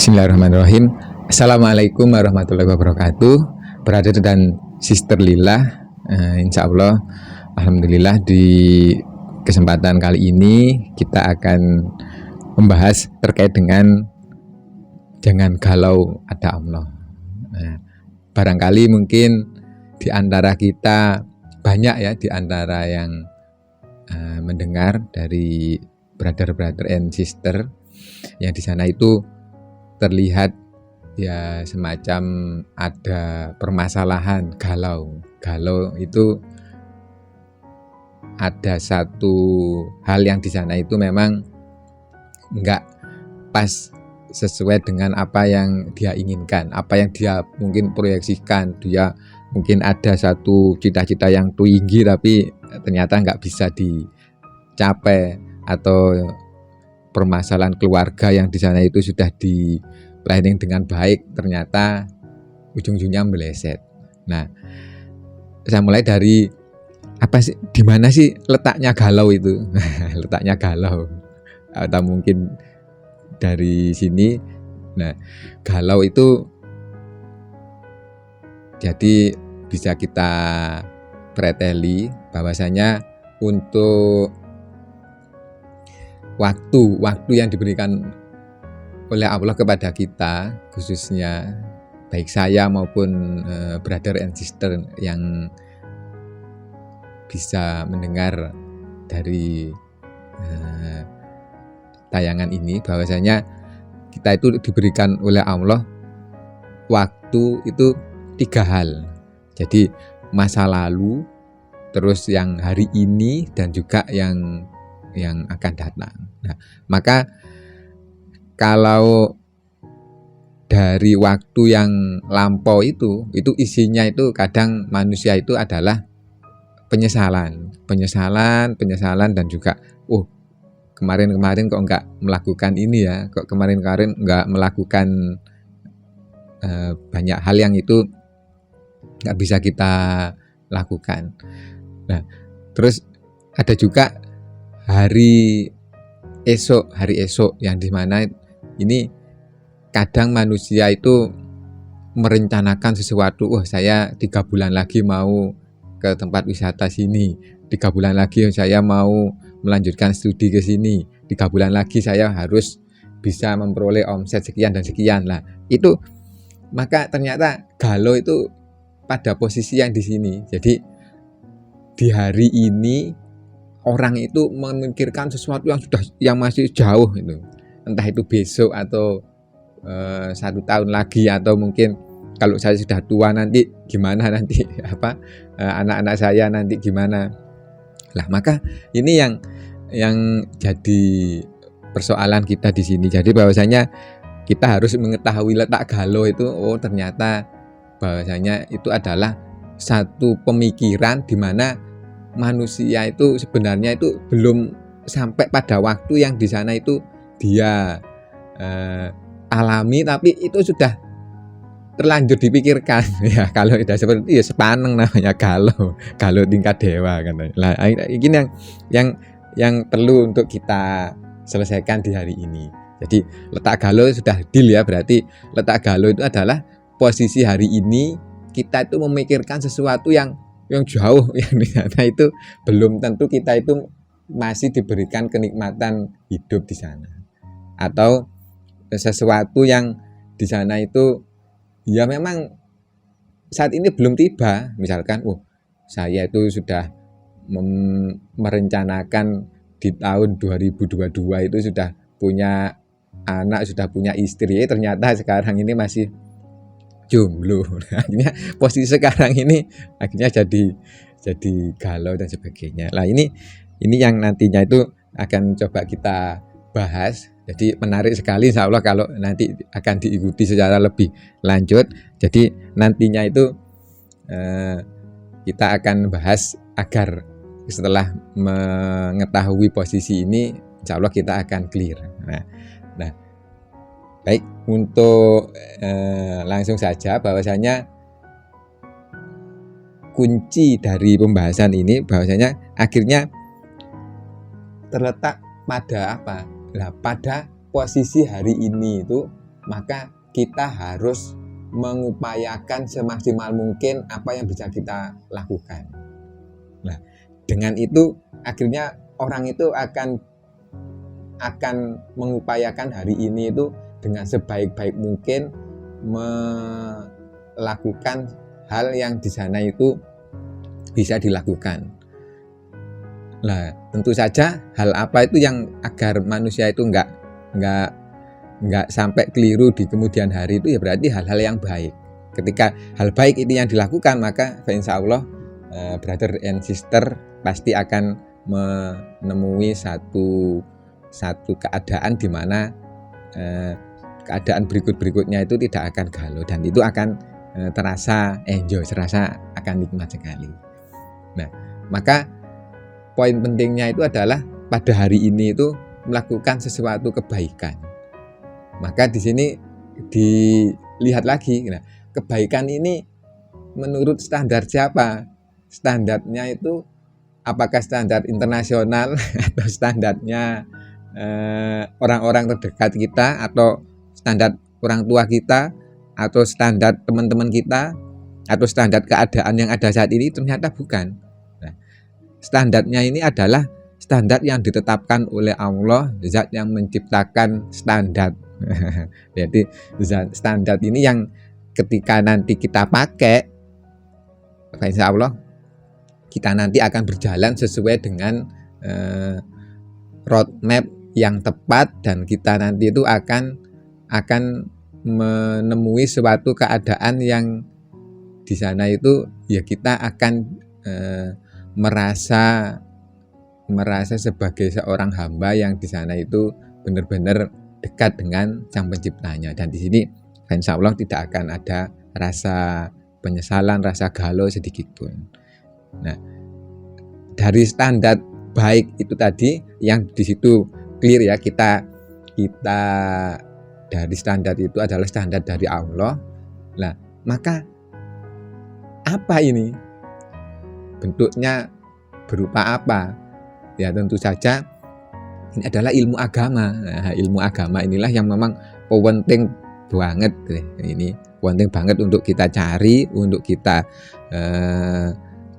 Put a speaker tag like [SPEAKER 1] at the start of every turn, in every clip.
[SPEAKER 1] Bismillahirrahmanirrahim. Assalamualaikum warahmatullahi wabarakatuh. Brother dan Sister Lila, insya Allah, alhamdulillah di kesempatan kali ini kita akan membahas terkait dengan jangan galau, ada Allah. Barangkali mungkin di antara kita banyak ya, di antara yang mendengar dari brother and sister yang di sana itu terlihat ya semacam ada permasalahan, galau itu ada satu hal yang di sana itu memang enggak pas sesuai dengan apa yang dia inginkan, apa yang dia mungkin proyeksikan. Dia mungkin ada satu cita-cita yang tinggi tapi ternyata enggak bisa dicapai, atau permasalahan keluarga yang di sana itu sudah di planning dengan baik, ternyata ujung-ujungnya meleset. Nah, saya mulai dari apa sih, di mana sih letaknya galau itu? Letaknya galau, atau mungkin dari sini. Nah, galau itu jadi bisa kita preteli bahwasanya untuk waktu yang diberikan oleh Allah kepada kita, khususnya baik saya maupun brother and sister yang bisa mendengar dari tayangan ini, bahwasanya kita itu diberikan oleh Allah waktu itu 3 hal. Jadi masa lalu, terus yang hari ini, dan juga yang akan datang. Nah, maka kalau dari waktu yang lampau itu isinya itu kadang manusia itu adalah penyesalan dan juga kemarin kok enggak melakukan ini ya, kok kemarin enggak melakukan banyak hal yang itu enggak bisa kita lakukan. Nah, terus ada juga hari esok yang dimana ini kadang manusia itu merencanakan sesuatu. Saya 3 bulan lagi mau ke tempat wisata sini, 3 bulan lagi saya mau melanjutkan studi ke sini, 3 bulan lagi saya harus bisa memperoleh omset sekian dan sekian lah. Itu maka ternyata galau itu pada posisi yang di sini. Jadi di hari ini orang itu memikirkan sesuatu yang masih jauh itu, entah itu besok atau 1 tahun lagi, atau mungkin kalau saya sudah tua nanti gimana, nanti anak-anak saya nanti gimana lah. Maka ini yang jadi persoalan kita di sini. Jadi bahwasanya kita harus mengetahui letak galau itu. Ternyata bahwasanya itu adalah satu pemikiran di mana manusia itu sebenarnya itu belum sampai pada waktu yang di sana itu dia alami, tapi itu sudah terlanjur dipikirkan. Ya kalau sudah seperti itu ya sepaneng namanya galau tingkat dewa kan. Nah, ini yang perlu untuk kita selesaikan di hari ini. Jadi letak galau sudah deal ya, berarti letak galau itu adalah posisi hari ini kita itu memikirkan sesuatu yang jauh, yang di sana itu belum tentu kita itu masih diberikan kenikmatan hidup di sana, atau sesuatu yang di sana itu ya memang saat ini belum tiba. Misalkan saya itu sudah merencanakan di tahun 2022 itu sudah punya anak, sudah punya istri, ternyata sekarang ini masih jomblo. Akhirnya posisi sekarang ini akhirnya jadi galau dan sebagainya. Nah, ini yang nantinya itu akan coba kita bahas. Jadi menarik sekali, insya Allah kalau nanti akan diikuti secara lebih lanjut. Jadi nantinya itu kita akan bahas agar setelah mengetahui posisi ini, insya Allah kita akan clear. Nah, baik, untuk langsung saja bahwasanya kunci dari pembahasan ini bahwasanya akhirnya terletak pada apa? Pada posisi hari ini itu maka kita harus mengupayakan semaksimal mungkin apa yang bisa kita lakukan. Nah, dengan itu akhirnya orang itu akan mengupayakan hari ini itu dengan sebaik-baik mungkin melakukan hal yang di sana itu bisa dilakukan. Nah, tentu saja hal apa itu yang agar manusia itu enggak sampai keliru di kemudian hari itu, ya berarti hal-hal yang baik. Ketika hal baik ini yang dilakukan, maka insya Allah brother and sister pasti akan menemui satu keadaan di mana keadaan berikutnya itu tidak akan galau, dan itu akan terasa enjoy, terasa akan nikmat sekali. Nah, maka poin pentingnya itu adalah pada hari ini itu melakukan sesuatu kebaikan. Maka di sini dilihat lagi, nah, kebaikan ini menurut standar siapa? Standarnya itu apakah standar internasional atau standarnya orang-orang terdekat kita, atau standar orang tua kita, atau standar teman-teman kita, atau standar keadaan yang ada saat ini? Ternyata bukan. Nah, standarnya ini adalah standar yang ditetapkan oleh Allah, zat yang menciptakan standar. Jadi standar ini yang ketika nanti kita pakai, insya Allah kita nanti akan berjalan sesuai dengan roadmap yang tepat, dan kita nanti itu akan menemui suatu keadaan yang di sana itu ya kita akan merasa sebagai seorang hamba yang di sana itu benar-benar dekat dengan Sang Penciptanya. Dan di sini insya Allah tidak akan ada rasa penyesalan, rasa galau sedikit pun. Nah, dari standar baik itu tadi yang di situ clear ya, kita dari standar itu adalah standar dari Allah. Nah, maka apa ini? Bentuknya berupa apa? Ya tentu saja ini adalah ilmu agama. Nah, ilmu agama inilah yang memang penting banget. Ini penting banget untuk kita cari, untuk kita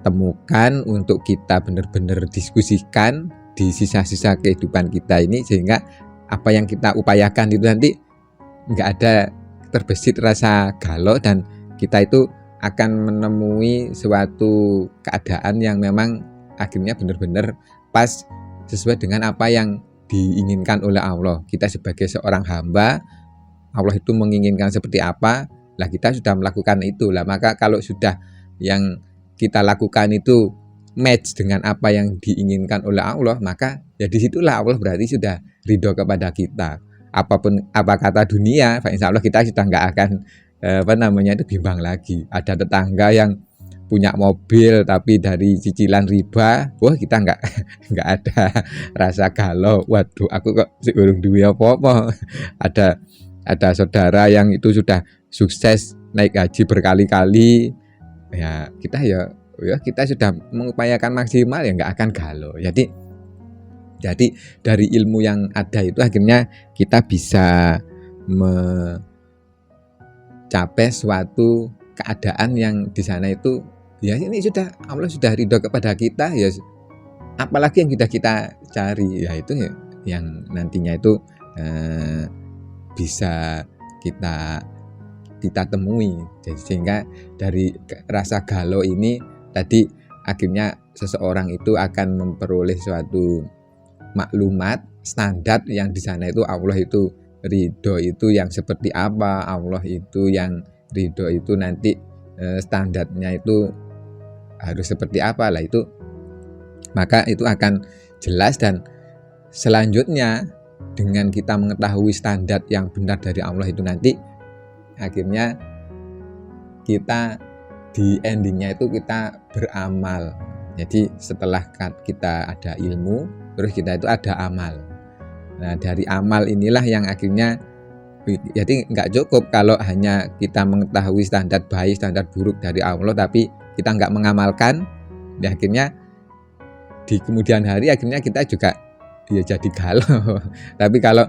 [SPEAKER 1] temukan, untuk kita benar-benar diskusikan di sisa-sisa kehidupan kita ini, sehingga apa yang kita upayakan itu nanti nggak ada terbesit rasa galau, dan kita itu akan menemui suatu keadaan yang memang akhirnya benar-benar pas sesuai dengan apa yang diinginkan oleh Allah. Kita sebagai seorang hamba, Allah itu menginginkan seperti apa, lah kita sudah melakukan itu lah. Maka kalau sudah yang kita lakukan itu match dengan apa yang diinginkan oleh Allah, maka ya disitulah Allah berarti sudah ridho kepada kita. Apapun apa kata dunia, insya Allah kita sudah nggak akan itu bimbang lagi. Ada tetangga yang punya mobil tapi dari cicilan riba, wah kita nggak ada rasa galau. Waduh, aku kok urung duwe apa-apa. Ada saudara yang itu sudah sukses naik haji berkali-kali, ya kita sudah mengupayakan maksimal, ya nggak akan galau. Jadi dari ilmu yang ada itu akhirnya kita bisa mencapai suatu keadaan yang di sana itu ya ini sudah Allah sudah ridho kepada kita, ya apalagi yang kita cari, ya itu yang nantinya itu bisa kita temui. Jadi sehingga dari rasa galau ini tadi akhirnya seseorang itu akan memperoleh suatu maklumat standar yang di sana itu Allah itu ridho itu yang seperti apa, Allah itu yang ridho itu nanti standarnya itu harus seperti apa lah itu, maka itu akan jelas. Dan selanjutnya dengan kita mengetahui standar yang benar dari Allah itu nanti akhirnya kita di endingnya itu kita beramal. Jadi setelah kita ada ilmu, terus kita itu ada amal. Nah dari amal inilah yang akhirnya jadi nggak cukup kalau hanya kita mengetahui standar baik, standar buruk dari Allah, tapi kita nggak mengamalkan, ya akhirnya di kemudian hari akhirnya kita juga ya jadi galau. Tapi kalau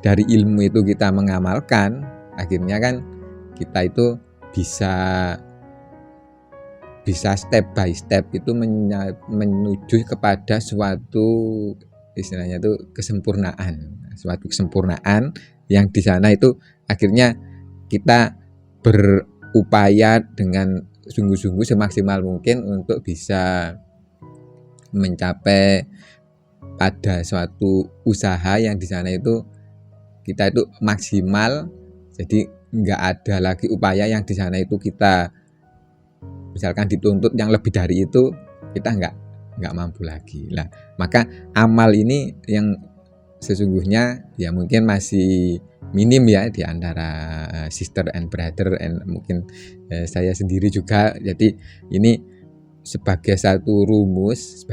[SPEAKER 1] dari ilmu itu kita mengamalkan, akhirnya kan kita itu bisa step by step itu menuju kepada suatu istilahnya itu suatu kesempurnaan yang di sana itu akhirnya kita berupaya dengan sungguh-sungguh semaksimal mungkin untuk bisa mencapai pada suatu usaha yang di sana itu kita itu maksimal, jadi nggak ada lagi upaya yang di sana itu kita misalkan dituntut yang lebih dari itu, kita nggak mampu lagi lah. Maka amal ini yang sesungguhnya ya mungkin masih minim ya di antara sister and brother and mungkin saya sendiri juga. Jadi ini sebagai satu rumus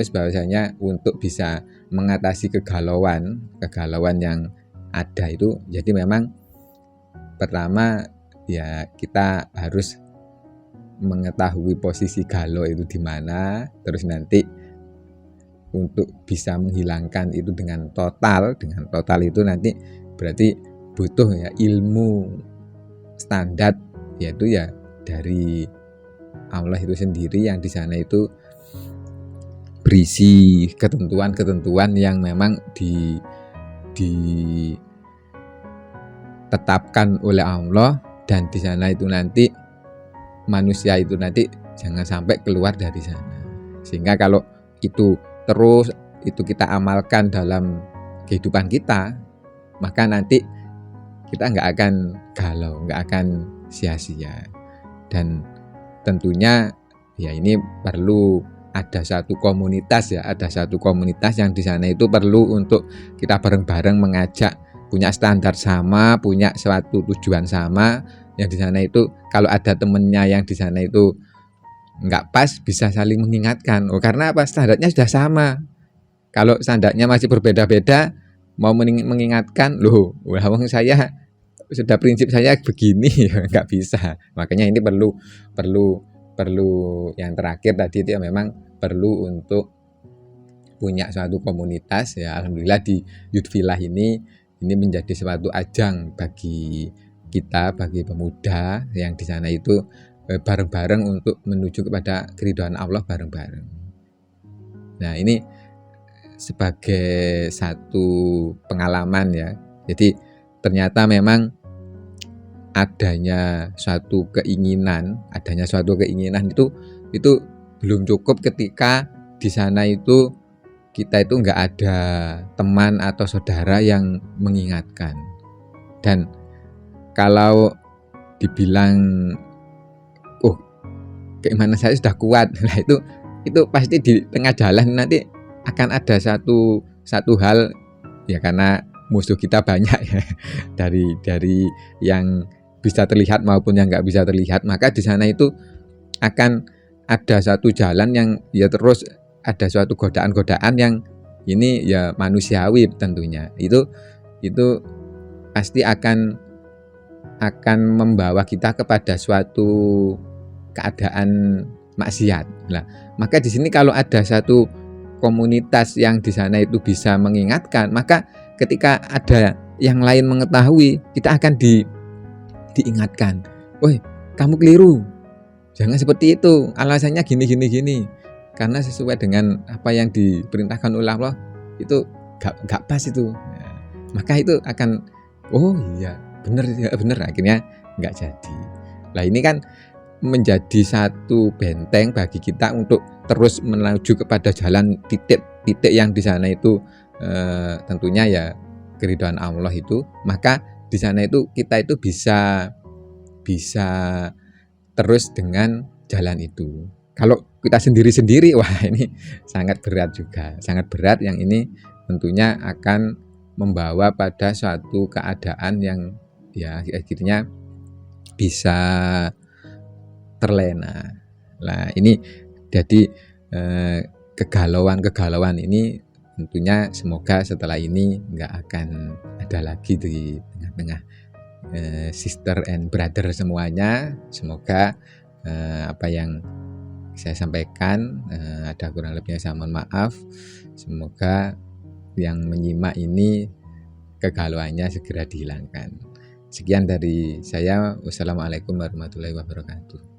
[SPEAKER 1] bahwasanya untuk bisa mengatasi kegalauan yang ada itu, jadi memang pertama ya kita harus mengetahui posisi galau itu di mana, terus nanti untuk bisa menghilangkan itu dengan total itu nanti berarti butuh ya ilmu standar, yaitu ya dari Allah itu sendiri yang di sana itu berisi ketentuan yang memang ditetapkan oleh Allah, dan di sana itu nanti manusia itu nanti jangan sampai keluar dari sana. Sehingga kalau itu terus itu kita amalkan dalam kehidupan kita, maka nanti kita nggak akan galau, nggak akan sia-sia. Dan tentunya ya ini perlu ada satu komunitas yang di sana itu perlu untuk kita bareng-bareng mengajak, punya standar sama, punya suatu tujuan sama, yang di sana itu kalau ada temennya yang di sana itu nggak pas bisa saling mengingatkan. Karena apa? Standarnya sudah sama. Kalau standarnya masih berbeda-beda, mau mengingatkan, loh, saya sudah prinsip saya begini, nggak bisa. Makanya ini perlu yang terakhir tadi itu ya memang perlu untuk punya suatu komunitas ya. Alhamdulillah di Youth Villa ini menjadi suatu ajang bagi kita, bagi pemuda yang di sana itu bareng-bareng untuk menuju kepada keridhaan Allah bareng-bareng. Nah, ini sebagai satu pengalaman ya. Jadi ternyata memang adanya suatu keinginan itu belum cukup ketika di sana itu kita itu nggak ada teman atau saudara yang mengingatkan. Dan kalau dibilang keimanan saya sudah kuat, nah itu pasti di tengah jalan nanti akan ada satu hal ya, karena musuh kita banyak ya, dari yang bisa terlihat maupun yang nggak bisa terlihat, maka di sana itu akan ada satu jalan yang ya terus ada suatu godaan yang ini ya manusiawi tentunya, itu pasti akan membawa kita kepada suatu keadaan maksiat. Nah, maka di sini kalau ada satu komunitas yang di sana itu bisa mengingatkan, maka ketika ada yang lain mengetahui, kita akan diingatkan, "Woi, kamu keliru. Jangan seperti itu. Alasannya gini. Karena sesuai dengan apa yang diperintahkan oleh Allah itu gak pas itu." Nah, maka itu akan iya, benar akhirnya nggak jadi. Lah ini kan menjadi satu benteng bagi kita untuk terus menuju kepada jalan titik yang di sana itu tentunya ya keridhaan Allah itu. Maka di sana itu kita itu bisa terus dengan jalan itu. Kalau kita sendiri-sendiri, wah ini sangat berat juga, sangat berat, yang ini tentunya akan membawa pada suatu keadaan yang ya akhirnya bisa terlena. Nah ini jadi kegalauan ini tentunya semoga setelah ini nggak akan ada lagi di tengah-tengah sister and brother semuanya. Semoga apa yang saya sampaikan ada kurang lebihnya saya mohon maaf. Semoga yang menyimak ini kegalauannya segera dihilangkan. Sekian dari saya. Wassalamualaikum warahmatullahi wabarakatuh.